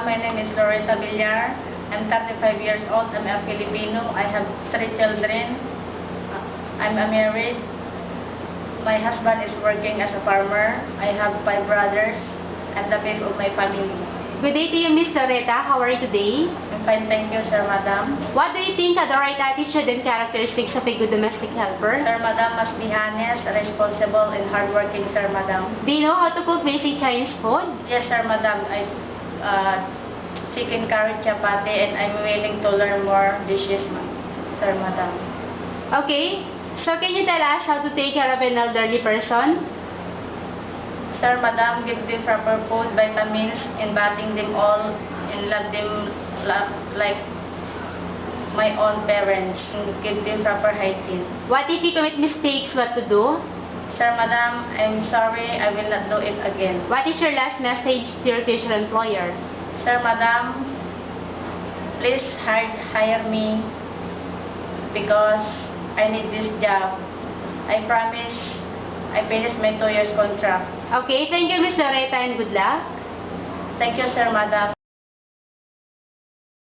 madam. My name is Loretta Villar. I'm 35 years old. I'm a Filipino. I have 3 children. I'm married. My husband is working as a farmer. I have 5 brothers. I'm the babe of my family. Good day to you, Miss Loretta. How are you today? I'm fine, thank you, sir, madam. What do you think are the right attitude and characteristics of a good domestic helper? Sir, madam must be honest, responsible, and hardworking, sir, madam. Do you know how to cook basic Chinese food? Yes, sir, madam. I chicken curry chapati, and I'm willing to learn more dishes, sir, madam. Okay. So can you tell us how to take care of an elderly person? Sir, madam, give them proper food, vitamins, and bathing them all, and love them like my own parents. And give them proper hygiene. What if you commit mistakes? What to do? Sir, madam, I'm sorry. I will not do it again. What is your last message to your future employer? Sir, madam, please hire me because I need this job. I promise I finish my 2 years contract. Okay, thank you, Miss Loretta, and good luck. Thank you, sir, madam.